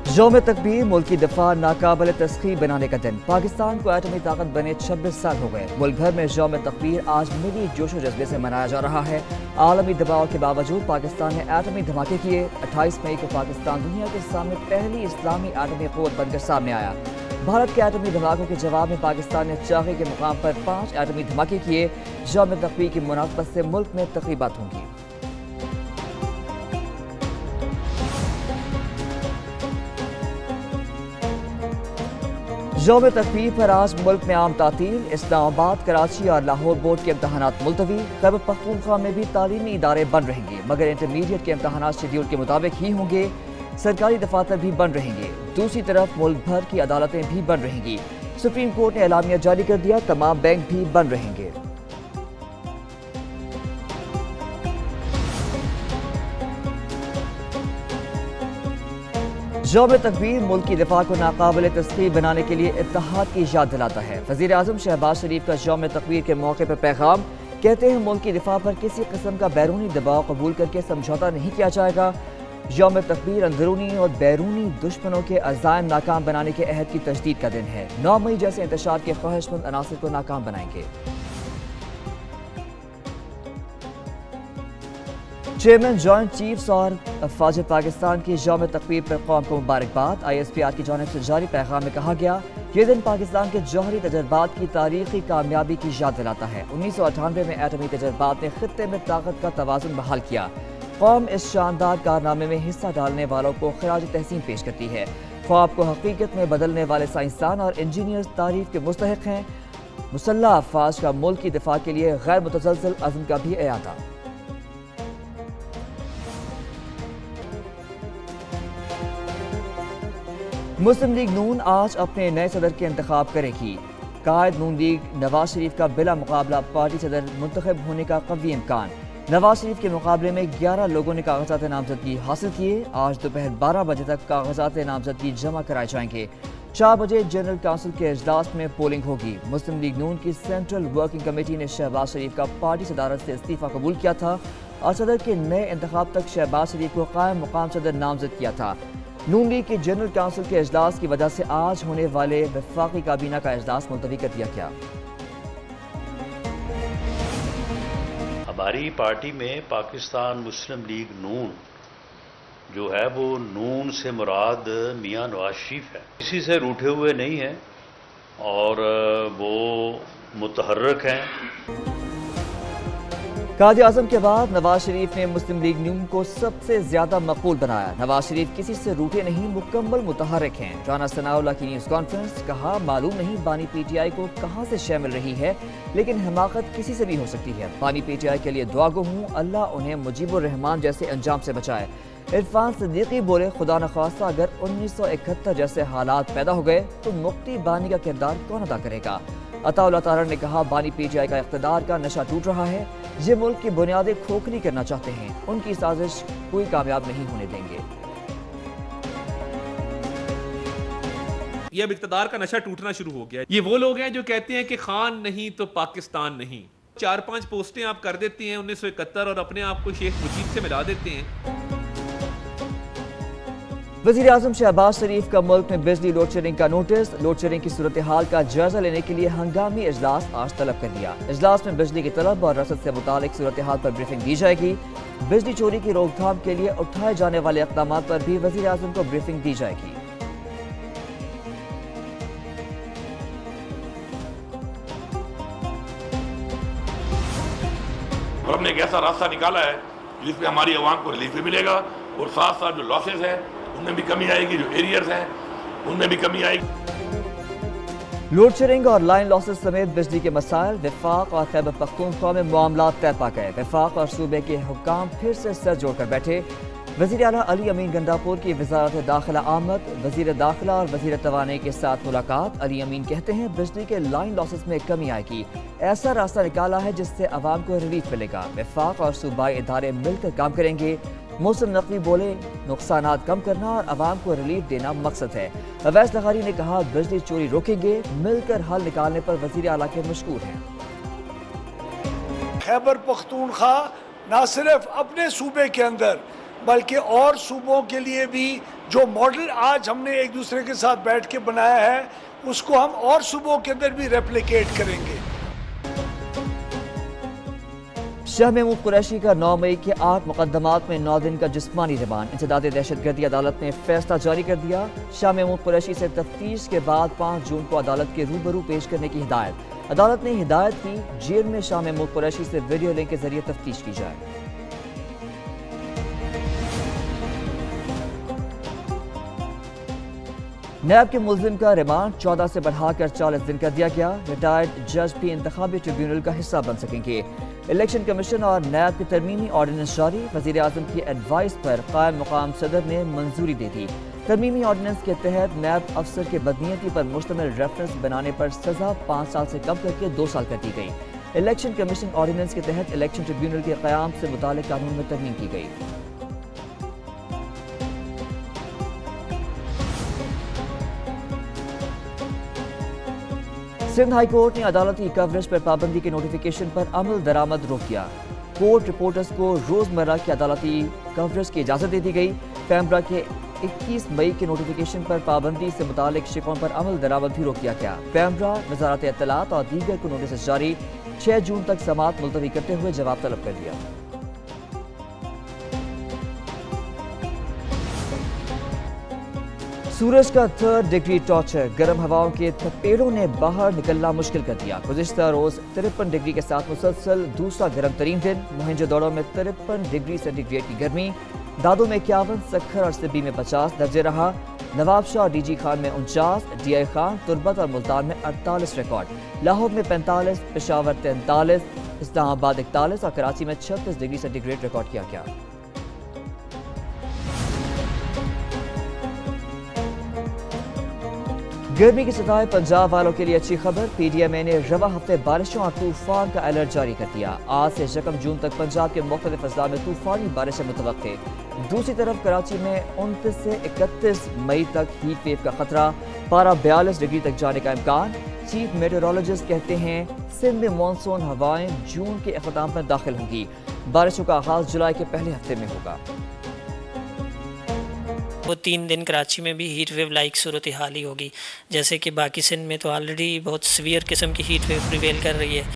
यौम तकबीर मुल्की दफा नाकाबिल तस्खीर बनाने का दिन। पाकिस्तान को एटमी ताकत बने 26 साल हो गए। मुल्क भर में यौम तकबीर आज मिली जोशो जज्बे से मनाया जा रहा है। आलमी दबाव के बावजूद पाकिस्तान ने एटमी धमाके किए। 28 मई को पाकिस्तान दुनिया के सामने पहली इस्लामी एटमी क़ुव्वत बनकर सामने आया। भारत के एटमी धमाकों के जवाब में पाकिस्तान ने चाक़ी के मुकाम पर 5 एटमी धमाके किए। यौम तकबीर की मुनासबत से मुल्क में तक़रीबात होंगी। यौम तकबीर पर आज मुल्क में आम तातील। इस्लामाबाद, कराची और लाहौर बोर्ड के इम्तहानात मुलतवी। खैबर पख्तूनख्वा में भी तालीमी इदारे बंद रहेंगे, मगर इंटरमीडिएट के इम्तहानात शेड्यूल के मुताबिक ही होंगे। सरकारी दफातर भी बंद रहेंगे। दूसरी तरफ मुल्क भर की अदालतें भी बंद रहेंगी। सुप्रीम कोर्ट ने एलामिया जारी कर दिया, तमाम बैंक भी बंद रहेंगे। यौम तकबीर मुल्क की दफा को नाकाबिल तस्खीर बनाने के लिए इत्तेहाद की याद दिलाता है। वज़ीर आज़म शहबाज शरीफ का यौम तकबीर के मौके पर पैगाम। कहते हैं मुल्क की दिफा पर किसी किस्म का बैरूनी दबाव कबूल करके समझौता नहीं किया जाएगा। यौम तकबीर अंदरूनी और बैरूनी दुश्मनों के अज़ाइम नाकाम बनाने के अहद की तजदीद का दिन है। 9 मई जैसे इंतशार के ख्वाहिशमंद अनासर को नाकाम बनाएंगे। चेयरमैन जॉइंट चीफ्स और अफवाज पाकिस्तान की यौम तकबीर पर कौम को मुबारकबाद। ISPR की जानिब से जारी पैगाम में कहा गया, ये दिन पाकिस्तान के जौहरी तजर्बात की तारीखी कामयाबी की याद दिलाता है। 1998 में एटमी तजर्बात ने खित्ते में ताकत का तवाज़ुन बहाल किया। कौम इस शानदार कारनामे में हिस्सा डालने वालों को खिराज तहसीन पेश करती है। ख्वाब को हकीकत में बदलने वाले साइंसदान और इंजीनियर्स तारीफ के मुस्तहिक हैं। मुसल्लह अफवाज का मुल्क की दिफा के लिए गैर मुतसलसल अज़्म का भी अयादा। मुस्लिम लीग नून आज अपने नए सदर के इंतखाब करेगी। कायद नून लीग नवाज शरीफ का बिला मुकाबला पार्टी सदर मुंतखब होने का कवी इम्कान। नवाज शरीफ के मुकाबले में 11 लोगों ने कागजात नामजदगी हासिल किए। आज दोपहर 12 बजे तक कागजात नामजदगी जमा कराए जाएंगे। 4 बजे जनरल काउंसिल के इजलास में पोलिंग होगी। मुस्लिम लीग नून की सेंट्रल वर्किंग कमेटी ने शहबाज शरीफ का पार्टी सदारत से इस्तीफा कबूल किया था और सदर के नए इंतखाब तक शहबाज शरीफ को कायम मुकाम सदर नामजद किया था। नून लीग के जनरल काउंसिल के इजलास की वजह से आज होने वाले वफाकी काबीना का इजलास मुलतवी कर दिया गया। हमारी पार्टी में पाकिस्तान मुस्लिम लीग नून जो है वो नून से मुराद मियां नवाज शरीफ है। किसी से रूठे हुए नहीं हैं और वो मुतहर्रिक हैं। कायद आज़म के बाद नवाज शरीफ ने मुस्लिम लीग नून को सबसे ज्यादा मकबूल बनाया। नवाज शरीफ किसी से रूठे नहीं, मुकम्मल मुतहर्रिक हैं। राना सनाउल्लाह की न्यूज़ कॉन्फ्रेंस। कहा, मालूम नहीं बानी PTI को कहाँ से शय मिल रही है, लेकिन हमाकत किसी से भी हो सकती है। बानी PTI के लिए दुआगो हूँ, अल्लाह उन्हें मुजीबुर रहमान जैसे अंजाम से बचाए। इरफान सिद्दीकी बोले, खुदा न खास्ता अगर 1971 जैसे हालात पैदा हो गए तो मुफ्ती बानी का किरदार कौन अदा करेगा। अताउल्लाह तारा ने कहा, बानी PTI का इख्तिदार का नशा टूट रहा है। ये मुल्क की बुनियादें खोखली करना चाहते हैं। उनकी साजिश कोई कामयाब नहीं होने देंगे। ये अब इख्तिदार का नशा टूटना शुरू हो गया। ये वो लोग हैं जो कहते हैं कि खान नहीं तो पाकिस्तान नहीं। 4-5 पोस्टें आप कर देती हैं 1971 और अपने आप को शेख मुजीब से मिला देते हैं। वज़ीर आज़म शहबाज शरीफ का मुल्क में बिजली लोड शेडिंग का नोटिस। लोड शेडिंग की सूरत हाल का जायजा लेने के लिए हंगामी इजलास आज तलब कर दिया। इजलास में बिजली की तलब और रसद से मुतालिक सूरत हाल पर ब्रीफिंग दी जाएगी। बिजली चोरी की रोकथाम के लिए उठाए जाने वाले इक़दामात पर भी वज़ीर आज़म को ब्रीफिंग दी जाएगी। और हमने एक ऐसा रास्ता निकाला है जिसमें हमारी आवाम को रिलीफ भी मिलेगा और साथ साथ जो लॉसेस हैं उनमें भी कमी आएगी, जो एरियर्स हैं उनमें भी कमी आएगी। लोड शेडिंग और लाइन लॉसेस समेत बिजली के मसाइल। वफाक और खैबर पख्तूनख्वा में मामला तय पा गए। वफाक और सूबे के हुक्काम फिर से सर जोड़कर बैठे। वज़ीर आला अली अमीन गंडापुर की वज़ारत दाखिला आमद। वज़ीर दाखिला और वज़ीर तवानाई के साथ मुलाकात। अली अमीन कहते हैं बिजली के लाइन लॉसेस में कमी आएगी। ऐसा रास्ता निकाला है जिससे अवाम को रिलीफ मिलेगा। वफाक और सूबाई इदारे मिलकर काम करेंगे। मौसम नकवी बोले, नुकसानात कम करना और अवाम को रिलीफ देना मकसद है। अवैस लखारी ने कहा, बिजली चोरी रोकेंगे, मिलकर हल निकालने पर वज़ीर आला के मशकूर हैं। खैबर पख्तूनख्वा न सिर्फ अपने सूबे के अंदर बल्कि और सूबों के लिए भी जो मॉडल आज हमने एक दूसरे के साथ बैठ के बनाया है उसको हम और सूबों के अंदर भी रेप्लिकेट करेंगे। शाह महमूद कुरैशी का 9 मई के 8 मुकदमात में 9 दिन का जिस्मानी रिमांड। इंसदाद दहशतगर्दी अदालत ने फैसला जारी कर दिया। शाह महमूद कुरैशी से तफ्तीश के बाद 5 जून को अदालत के रूबरू पेश करने की हिदायत। अदालत ने हिदायत की जेल में शाह महमूद कुरैशी से वीडियो लिंक के जरिए तफ्तीश की जाए। नैब के मुल्जिम का रिमांड 14 से बढ़ाकर 40 दिन कर दिया गया। रिटायर्ड जज भी इंतखाबी ट्रिब्यूनल का हिस्सा बन सकेंगे। इलेक्शन कमीशन और नैब के तरमीमी ऑर्डिनेंस जारी। वज़ीर आज़म की एडवाइस पर कायम मुकाम सदर ने मंजूरी दे दी। तरमीमी ऑर्डिनेंस के तहत नैब अफसर के बदनीयती पर मुश्तमिल रेफरेंस बनाने पर सजा 5 साल से कम करके 2 साल कर दी गई। इलेक्शन कमीशन ऑर्डिनेंस के तहत इलेक्शन ट्रिब्यूनल के क़याम से मुताल्लिक़ कानून में तरमीम की गई। सिंध हाई कोर्ट ने अदालती कवरेज पर पाबंदी के नोटिफिकेशन पर अमल दरामद रोक दिया। कोर्ट रिपोर्टर्स को रोजमर्रा की अदालती कवरेज की इजाजत दे दी गई। पैमरा के 21 मई के नोटिफिकेशन पर पाबंदी से मुतालिक शिकाओं पर अमल दरामद भी रोक दिया गया। पैमरा वजारत इत्तलात और दीगर को नोटिस जारी। 6 जून तक समाअत मुलतवी करते हुए जवाब तलब कर दिया। सूरज का 3rd डिग्री टॉर्चर। गर्म हवाओं के थपेड़ों ने बाहर निकलना मुश्किल कर दिया। गुज़िश्ता रोज 53 डिग्री के साथ मुसलसल दूसरा गर्म तरीन दिन। मोहनजोदड़ो में 53 डिग्री सेंटीग्रेड की गर्मी। दादो में 51, सक्खर और सिब्बी में 50 दर्जे रहा। नवाबशाह और डीजी खान में 49, डीआई खान, तुर्बत और मुल्तान में 48 रिकॉर्ड। लाहौर में 45, पेशावर 43, इस्लामाबाद 41 और कराची में 36 डिग्री सेंटीग्रेड रिकॉर्ड किया गया। गर्मी की सताए पंजाब वालों के लिए अच्छी खबर। पीडीएमए ने रवा हफ्ते बारिशों और तूफान का अलर्ट जारी कर दिया। आज से 1 जून तक पंजाब के मुख्तलिफ अजला में तूफानी बारिशें मुतवक्के। दूसरी तरफ कराची में 29 से 31 मई तक हीट वेव का खतरा। पारा 42 डिग्री तक जाने का इम्कान। चीफ मेट्रोलॉजिस्ट कहते हैं सिंध में मानसून हवाएं जून के अख्ताम में दाखिल होंगी। बारिशों का आगाज जुलाई के पहले हफ्ते में होगा। वो 3 दिन कराची में भी हीट वेव लाइक सूरत हाल ही होगी, जैसे कि बाकी सिंध में तो ऑलरेडी बहुत सीवियर किस्म की हीट वेव प्रिवेल कर रही है।